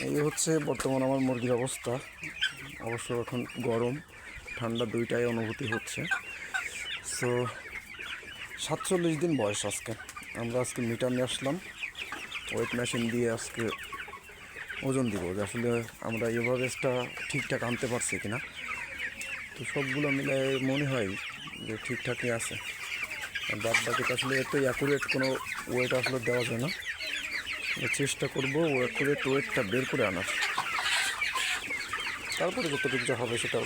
এই হচ্ছে বর্তমান আমার মুরগির অবস্থা। অবশ্য এখন গরম ঠান্ডা দুইটাই অনুভূতি হচ্ছে। সো 47 দিন বয়স আজকে। আমরা আজকে মিটার নিয়ে আসলাম, ওয়েট মেশিন দিয়ে আজকে ওজন দিব যে আসলে আমরা এভারেজটা ঠিকঠাক আনতে পারছি কিনা। তো সবগুলো মিলে মনে হয় যে ঠিকঠাকই আছে। বাদ বাকিটা আসলে এত অ্যাকুরেট কোনো ওয়েট আসলে দেওয়া যায় না। চেষ্টা করবো অ্যাকুরেট ওয়েটটা বের করে আনার, তারপরে যতটুকু যা হবে সেটাও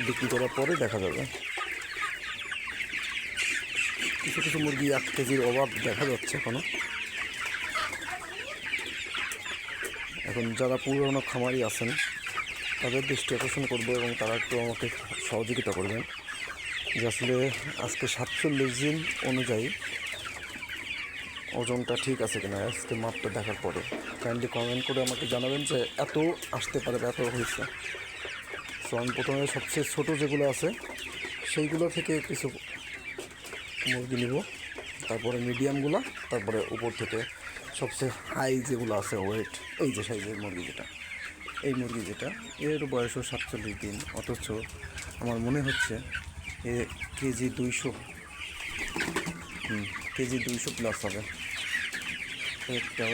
বিক্রি করার পরে দেখা যাবে। কিছু কিছু মুরগি 1 কেজির অভাব দেখা যাচ্ছে এখনও। এখন যারা পুরনো খামারি আছেন তাদের দৃষ্টি আকর্ষণ করবো এবং তারা একটু আমাকে সহযোগিতা করবেন যে আসলে আজকে 47 দিন অনুযায়ী ওজনটা ঠিক আছে কিনা। আজকে মাপটা দেখার পরে কাইন্ডলি কমেন্ট করে আমাকে জানাবেন যে এত আসতে পারে বা এত হয়েছে। সো আমি প্রথমে সবচেয়ে ছোটো যেগুলো আছে সেইগুলো থেকে কিছু মুরগি নিব, তারপরে মিডিয়ামগুলো, তারপরে উপর থেকে সবচেয়ে হাই যেগুলো আছে ওয়েট, এই যে সাইজের মুরগি যেটা, এই মুরগি যেটা এর বয়সও 47 দিন, অথচ আমার মনে হচ্ছে এ কেজি 200 কেজি 200 প্লাস হবে ওয়েটটা।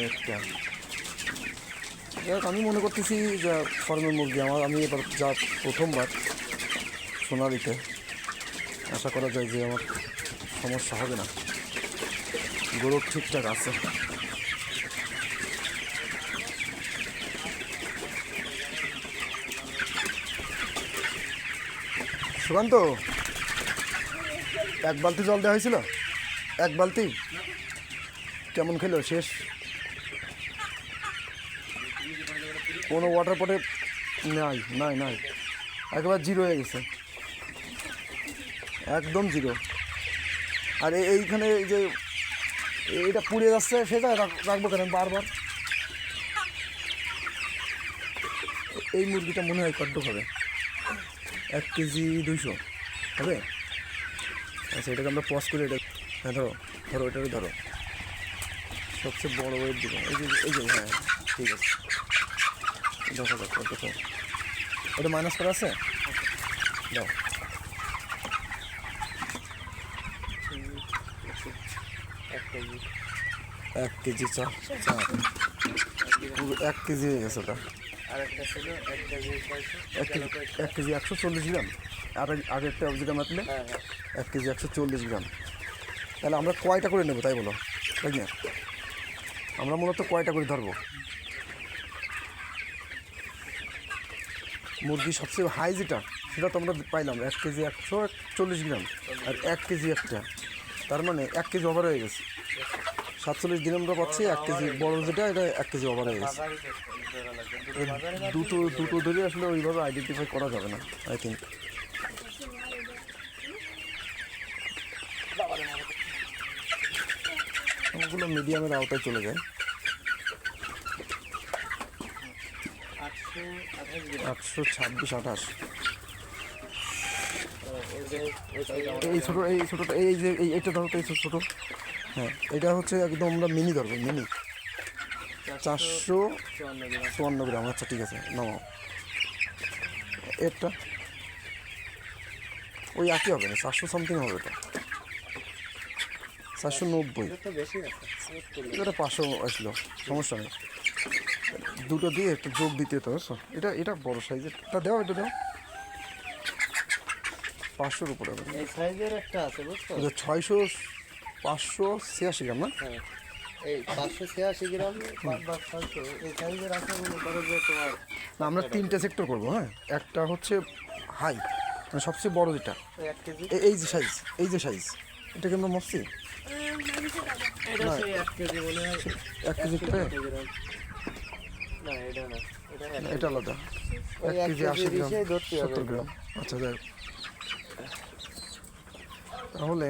আমি মনে করতেছি যে ফার্মের মুরগি আমি এবার যা প্রথমবার সোনালিতে, আশা করা যায় যে আমার সমস্যা হবে না, গ্রোথ ঠিকঠাক আছে। সুকান্ত, 1 বালতি জল দেওয়া হয়েছিল? 1 বালতি কেমন খেলো? শেষ? কোনো ওয়াটার পটে নাই, একেবারে জিরো হয়ে গেছে, একদম জিরো। আর এইখানে এই যে এইটা পুড়ে যাচ্ছে, সেটা রাখবো কেন বারবার? এই মুরগিটা মনে হয় কত হবে? 1 কেজি 200 হবে। আচ্ছা, এটাকে আমরা পজ করে এটা, হ্যাঁ ধরো এটাকে ধরো, সবচেয়ে বড় ওয়েট দিব। এই যে হ্যাঁ ঠিক আছে, দেখো ওটা মাইনাস করা আছে, দাও। 1 কেজি চার 1 কেজি হয়ে গেছে ওটা। 1 কেজি 140 গ্রাম, আগে একটা অবজিকা মাতলে 1 কেজি 140 গ্রাম। তাহলে আমরা কয়টা করে নেবো তাই বলো, তাই না? আমরা মূলত কয়টা করে ধরবো? মুরগি সবচেয়ে হাই যেটা, সেটা তো আমরা পাইলাম 1 কেজি 140 গ্রাম, আর 1 কেজি একটা, তার মানে 1 কেজি ওভার হয়ে গেছে। 47 দিন আমরা পাচ্ছি 1 কেজি বড় যেটা, এটা 1 কেজি ওভার হয়ে গেছে। দুটো ধরে আসলে ওইভাবে আইডেন্টিফাই করা যাবে না আই থিঙ্ক। ওগুলো মিডিয়ামের আওতায় চলে যায়। 826-28 এই ছোটোটা, এই যে এইটা ধরো তো, এই ছোটো, হ্যাঁ এটা হচ্ছে একদম আমরা মিনি ধরবো, মিনি 454 গ্রাম। আচ্ছা ঠিক আছে, নামাও। এরটা ওই একই হবে না, 400 সামথিং হবে, এটা 490, এটা 500 আসলো, সমস্যা নেই। দুটো দিয়ে একটু যোগ দিতে তো, এটা বড় সাইজের, এটা দাও, এটা দাও। 500-র উপরে হবে, এই সাইজের একটা আছে বুঝছো, 586 গ্রাম না? এই 586 গ্রাম বা 600 এই সাইজের আছে। মনে করো যে তোমার না, আমরা 3টে সেক্টর করবো। হ্যাঁ, একটা হচ্ছে হাই, মানে সবচেয়ে বড় যেটা, 1 কেজি, এই যে সাইজ, এটাকে আমরা মরছি এটা সেই 1 কেজি মনে হয়, 1 কেজি করে না এটা না, না, এটা আলাদা। 1 কেজি 80 গ্রাম, 70 গ্রাম। আচ্ছা যাই, তাহলে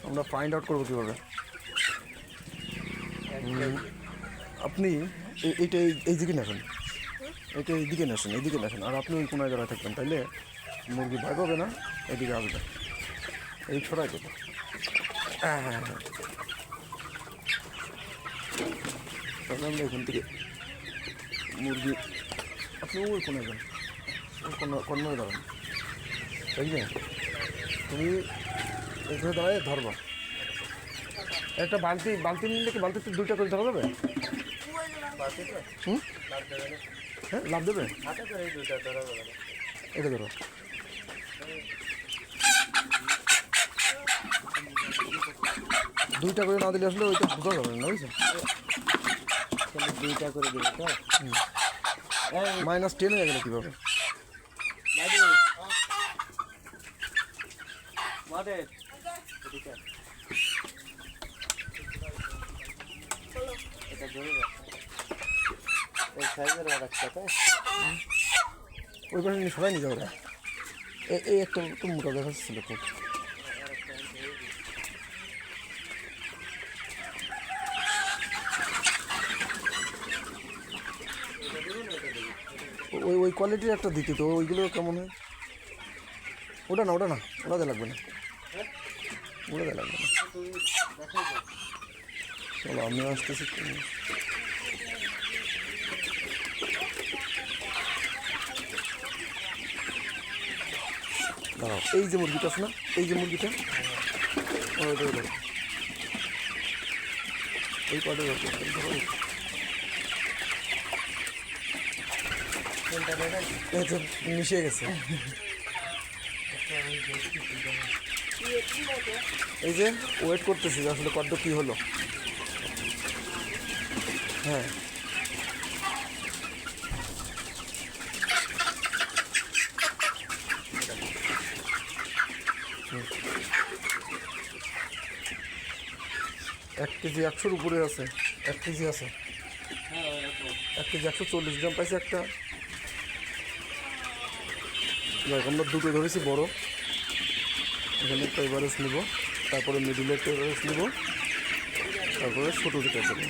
আমরা ফাইন্ড আউট করবো কীভাবে? আপনি এইটা এই দিকে নেবেন, এইটা এইদিকে নেসেন, আর আপনি ওই কোনো জায়গায় থাকবেন, তাইলে মুরগি ভয় পাবে না, এদিকে আসবে, এই ছড়াই দেবো। হ্যাঁ, তাহলে আমরা এখান থেকে মুরগি, আপনি ওই কোনে যান, ওই কর্নারে দাঁড়ান, তাই না? তুমি এখানে দাঁড়ায় ধরবা। একটা বালতি নিলে কি বালতিতে 2টা করে ধরা যাবে? হুম, হ্যাঁ লাভ দেবে। এটা ধরো, 2টা করে না দিলে আসলে ওইটা বোঝা যাবে না, বুঝছো? 2টা করে দিবি তো। -10 হয়ে গেলে কীভাবে? এটা ধরে এই সাইজের রাখতে তাই। ওই পাশে সবাই নিয়ে যাবে। এই একটা একটু মোটা দেখাচ্ছিল খুব। ওই কোয়ালিটির একটা দিতে তো, ওইগুলো কেমন হয়? ওটা না, ওটাতে লাগবে না, ওটাতে লাগবে না। চলো আমি আসতেছি। দাঁড়াও, এই যে মুরগিটা আছে না, এই যে মুরগিটা, ওইটা ধরো, ওই পাটে ধরো। এই তো মিশে গেছে। এই যে ওয়েট করতেছি যে আসলে কত কি হলো। হ্যাঁ, এক কেজি 100-র উপরে আছে, 1 কেজি আছে, 1 কেজি 140 গ্রাম পাইছে একটা। দেখ আমরা 2টো ধরেছি বড়, এখানে একটা এভারেজ নেব, তারপরে মিডিল একটা এভারেজ নেব, তারপরে ছোটো যেটা দেবো।